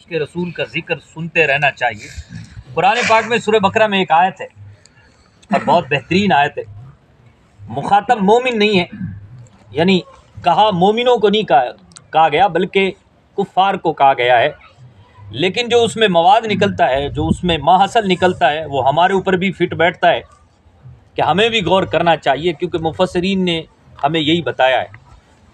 اس کے رسول کا ذکر سنتے رہنا چاہیے۔ قرآن پاک میں سورہ بقرہ میں ایک آیت ہے اور بہت بہترین آیت ہے، مخاطب مومن نہیں ہے، یعنی کہا مومنوں کو نہیں کہا گیا بلکہ کفار کو کہا گیا ہے، لیکن جو اس میں مواد نکلتا ہے، جو اس میں ماحصل نکلتا ہے، وہ ہمارے اوپر بھی فٹ بیٹھتا ہے کہ ہمیں بھی غور کرنا چاہیے، کیونکہ مفسرین نے ہمیں یہی بتایا ہے۔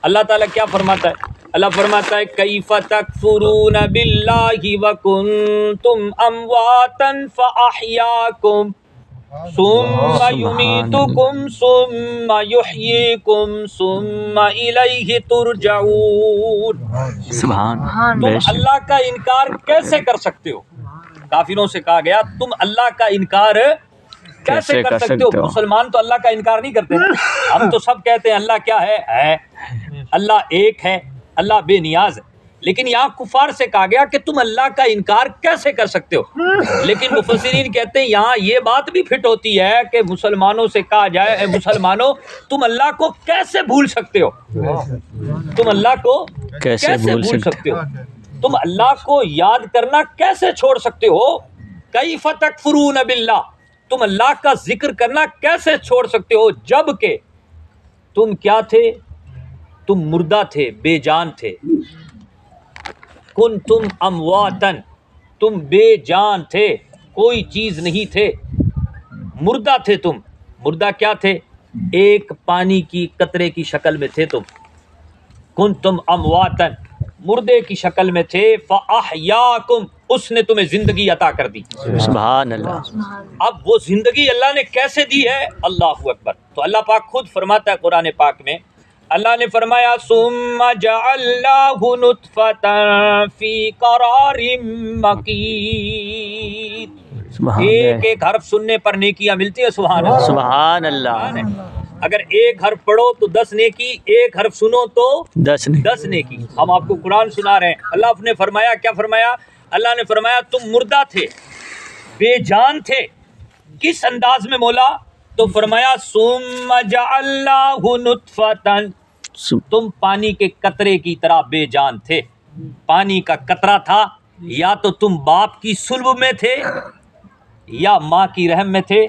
اللہ تعالیٰ کیا فرماتا ہے؟ اللہ فرماتا ہے کیف تکفرون باللہ وکنتم امواتا فاحیاکم ثم یمیتکم ثم یحییکم ثم الیہ ترجعون۔ تم اللہ کا انکار کیسے کر سکتے ہو؟ کافروں سے کہا گیا تم اللہ کا انکار کیسے کر سکتے ہو؟ مسلمان تو اللہ کا انکار نہیں کرتے، ہم تو سب کہتے ہیں اللہ کیا ہے، اللہ ایک ہے، اللہ بے نیاز ہے، لیکن یہاں کفار سے کہا گیا کہ تم اللہ کا انکار کیسے کر سکتے ہو؟ لیکن مفسرین کہتے ہیں یہاں یہ بات بھی فٹ ہوتی ہے کہ مسلمانوں سے کہا جائے اے مسلمانوں تم اللہ کو کیسے بھول سکتے ہو؟ تم اللہ کو کیسے بھول سکتے ہو؟ تم اللہ کو یاد کرنا کیسے چھوڑ سکتے ہو؟ کیف تکفرون باللہ، تم اللہ کا ذکر کرنا کیسے چھوڑ سکتے ہو جب کہ تم کیا تھے؟ تم مردہ تھے، بے جان تھے۔ کنتم امواتن، تم بے جان تھے، کوئی چیز نہیں تھے، مردہ تھے تم۔ مردہ کیا تھے؟ ایک پانی کی قطرے کی شکل میں تھے تم۔ کنتم امواتن، مردے کی شکل میں تھے، فاحیاکم، اس نے تمہیں زندگی عطا کر دی۔ سبحان اللہ۔ اب وہ زندگی اللہ نے کیسے دی ہے؟ اللہ اکبر۔ تو اللہ پاک خود فرماتا ہے قرآن پاک میں، اللہ نے فرمایا ثم جعلناہ نطفۃ فی قرار مکین۔ ایک ایک حرف سننے پر نیکیاں ملتی ہیں، سبحان اللہ، سبحان اللہ۔ اگر ایک حرف پڑھو تو 10 نیکی، ایک حرف سنو تو 10 نیکی۔ ہم آپ کو قرآن سنا رہے ہیں، اللہ نے فرمایا، کیا فرمایا؟ اللہ نے فرمایا تم مردہ تھے، بے جان تھے۔ کس انداز میں مولا؟ تو فرمایا ثم جعلناہ نطفۃ، تم پانی کے قطرے کی طرح بے جان تھے۔ پانی کا قطرہ تھا، یا تو تم باپ کی صلب میں تھے یا ماں کی رحم میں تھے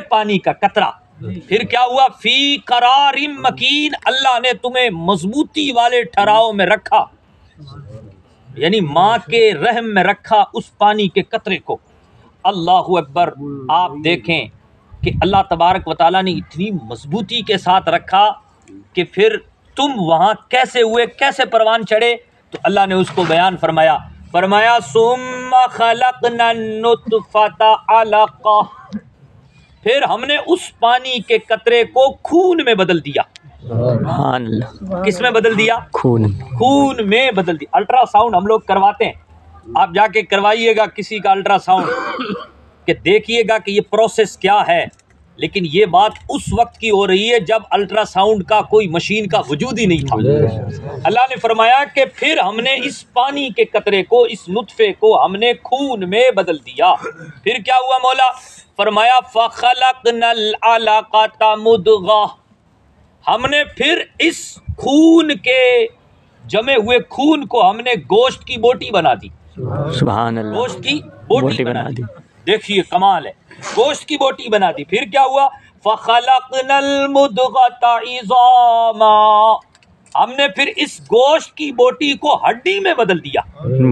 پانی کا قطرہ۔ پھر کیا ہوا؟ فی قرار مکین، اللہ نے تمہیں مضبوطی والے ٹھہراؤ میں رکھا، یعنی ماں کے رحم میں رکھا اس پانی کے قطرے کو۔ اللہ اکبر۔ آپ دیکھیں کہ اللہ تبارک و تعالیٰ نے اتنی مضبوطی کے ساتھ رکھا کہ پھر تم وہاں کیسے ہوئے، کیسے پروان چڑھے؟ تو اللہ نے اس کو بیان فرمایا، فرمایا ثم خلقنا النطفۃ علقہ، پھر ہم نے اس پانی کے قطرے کو خون میں بدل دیا۔ سبحان اللہ۔ کس میں بدل دیا؟ خون میں بدل دیا۔ الٹرا ساؤنڈ ہم لوگ کرواتے ہیں، آپ جا کے کروائیے گا کسی کا الٹرا ساؤنڈ کہ دیکھیے گا کہ یہ پروسیس کیا ہے، لیکن یہ بات اس وقت کی ہو رہی ہے جب الٹرا ساؤنڈ کا کوئی مشین کا وجود ہی نہیں تھا۔ اللہ نے فرمایا کہ پھر ہم نے اس پانی کے قطرے کو، اس نطفے کو ہم نے خون میں بدل دیا۔ پھر کیا ہوا مولا؟ فرمایا فخلقنا العلقۃ مضغہ، ہم نے پھر اس خون کے جمے ہوئے خون کو ہم نے گوشت کی بوٹی بنا دی۔ سبحان اللہ۔ گوشت کی بوٹی بنا دی۔ دیکھیے کمال ہے، گوشت کی بوٹی بنا دی۔ پھر کیا ہوا؟ فخلقنا المضغۃ عظاما، ہم نے پھر اس گوشت کی بوٹی کو ہڈی میں بدل دیا۔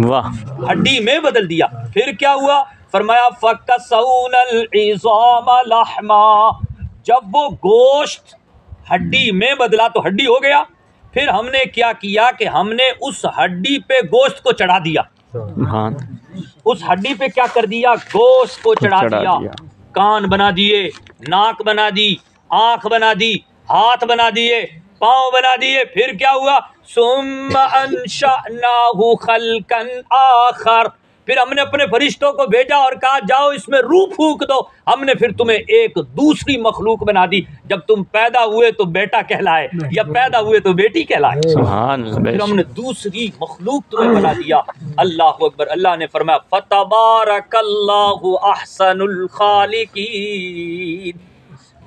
واہ، ہڈی میں بدل دیا۔ پھر کیا ہوا؟ فرمایا فکسونا العظام لحما، جب وہ گوشت ہڈی میں بدلا تو ہڈی ہو گیا، پھر ہم نے کیا کیا کہ ہم نے اس ہڈی پہ گوشت کو چڑھا دیا۔ اس ہڈی پہ کیا کر دیا؟ گوشت کو چڑھا دیا۔ کان بنا دیے، ناک بنا دی، آنکھ بنا دی، ہاتھ بنا دیے، پاؤں بنا دیے۔ پھر کیا ہوا؟ ثم انشأناہ خلقا آخر، پھر ہم نے اپنے فرشتوں کو بھیجا اور کہا جاؤ اس میں روح پھونک دو، ہم نے پھر تمہیں ایک دوسری مخلوق بنا دی۔ جب تم پیدا ہوئے تو بیٹا کہلائے، یا پیدا ہوئے تو بیٹی کہلائے، سبحان اللہ۔ پھر ہم نے دوسری مخلوق تمہیں بنا دیا۔ اللہ اکبر۔ اللہ نے فرمایا فتبارک اللہ احسن الخالقین۔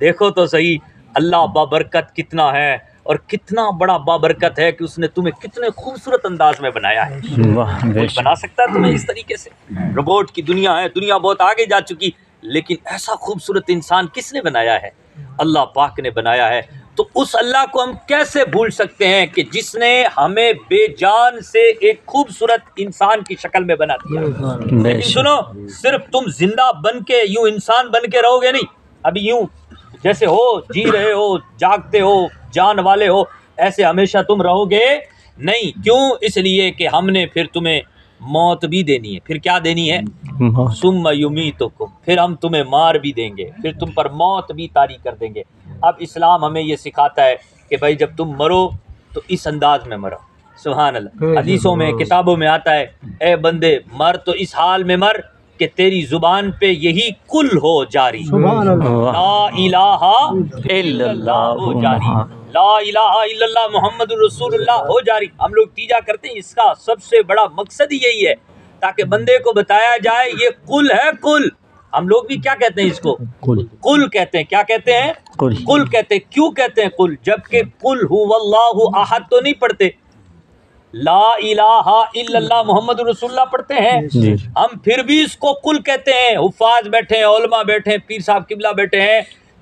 دیکھو تو صحیح اللہ بابرکت کتنا ہے، اور کتنا بڑا بابرکت ہے کہ اس نے تمہیں کتنے خوبصورت انداز میں بنایا ہے. واہ بے کوئی شک بنا سکتا ہے تمہیں اس طریقے سے؟ روبوٹ کی دنیا ہے، دنیا بہت آگے جا چکی، لیکن ایسا خوبصورت انسان کس نے بنایا ہے؟ اللہ پاک نے بنایا ہے. تو اس اللہ کو ہم کیسے بھول سکتے ہیں کہ جس نے ہمیں بے جان سے ایک خوبصورت انسان کی شکل میں بنا دیا. بے لیکن شک سنو، صرف تم زندہ بن کے یوں انسان بن کے رہو گے نہیں، ابھی یوں جیسے ہو، جی رہے ہو، جاگتے ہو، جان والے ہو، ایسے ہمیشہ تم رہو گے نہیں. کیوں؟ اس لیے کہ ہم نے پھر تمہیں موت بھی دینی ہے. پھر کیا دینی ہے؟ موت. ثم یمیتکم، پھر ہم تمہیں مار بھی دیں گے، پھر تم پر موت بھی طاری کر دیں گے. اب اسلام ہمیں یہ سکھاتا ہے کہ بھائی جب تم مرو تو اس انداز میں مرو. سبحان اللہ. حدیثوں میں، کتابوں میں آتا ہے، اے بندے مر تو اس حال میں مر کہ تیری زبان پہ یہی کل ہو جاری، سبحان اللہ. واہ لا الہ الا اللہ ہو جاری، محمد. لا الہ الا اللہ محمد رسول اللہ ہو جاری. ہم لوگ تیجا کرتے ہیں، اس کا سب سے بڑا مقصد ہی یہی ہے تاکہ بندے کو بتایا جائے یہ کل ہے. کل ہم لوگ بھی کیا کہتے ہیں اس کو؟ کل کل کہتے ہیں. کیا کہتے ہیں؟ کل. کل کہتے ہیں. کیوں کہتے ہیں کل؟ جبکہ کل ہو اللہ احد تو نہیں پڑھتے، لا الہ الا اللہ محمد رسول اللہ پڑھتے ہیں. جی ہم پھر بھی اس کو کل کہتے ہیں. حفاظ بیٹھے ہیں، علماء بیٹھے ہیں، پیر صاحب قبلہ بیٹھے ہیں،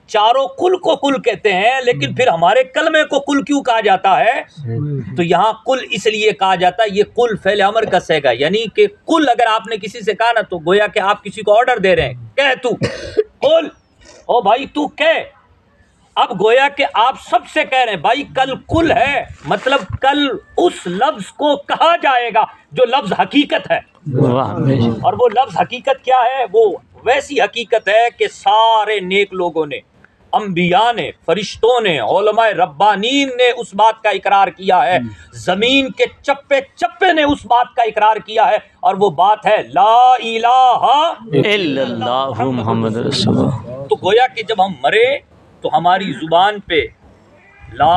چاروں کل کو کل کہتے ہیں. لیکن پھر ہمارے کلمے کو کل کیوں کہا جاتا ہے؟ تو یہاں کل اس لیے کہا جاتا ہے، یہ کل فعل امر کا صیغہ، یعنی کہ کل اگر آپ نے کسی سے کہا نا تو گویا کہ آپ کسی کو آرڈر دے رہے ہیں، کہہ تو کل، او بھائی تو کہہ. اب گویا کہ آپ سب سے کہہ رہے ہیں بھائی کل کل ہے، مطلب کل اس لفظ کو کہا جائے گا جو لفظ حقیقت ہے. واہ بے شک. اور وہ لفظ حقیقت کیا ہے؟ وہ ویسی حقیقت ہے کہ سارے نیک لوگوں نے، انبیاء نے، فرشتوں نے، علماء ربانین نے اس بات کا اقرار کیا ہے، زمین کے چپے چپے نے اس بات کا اقرار کیا ہے، اور وہ بات ہے لا الہ الا اللہ محمد رسول اللہ. تو گویا کہ جب ہم مرے تو ہماری زبان پہ لا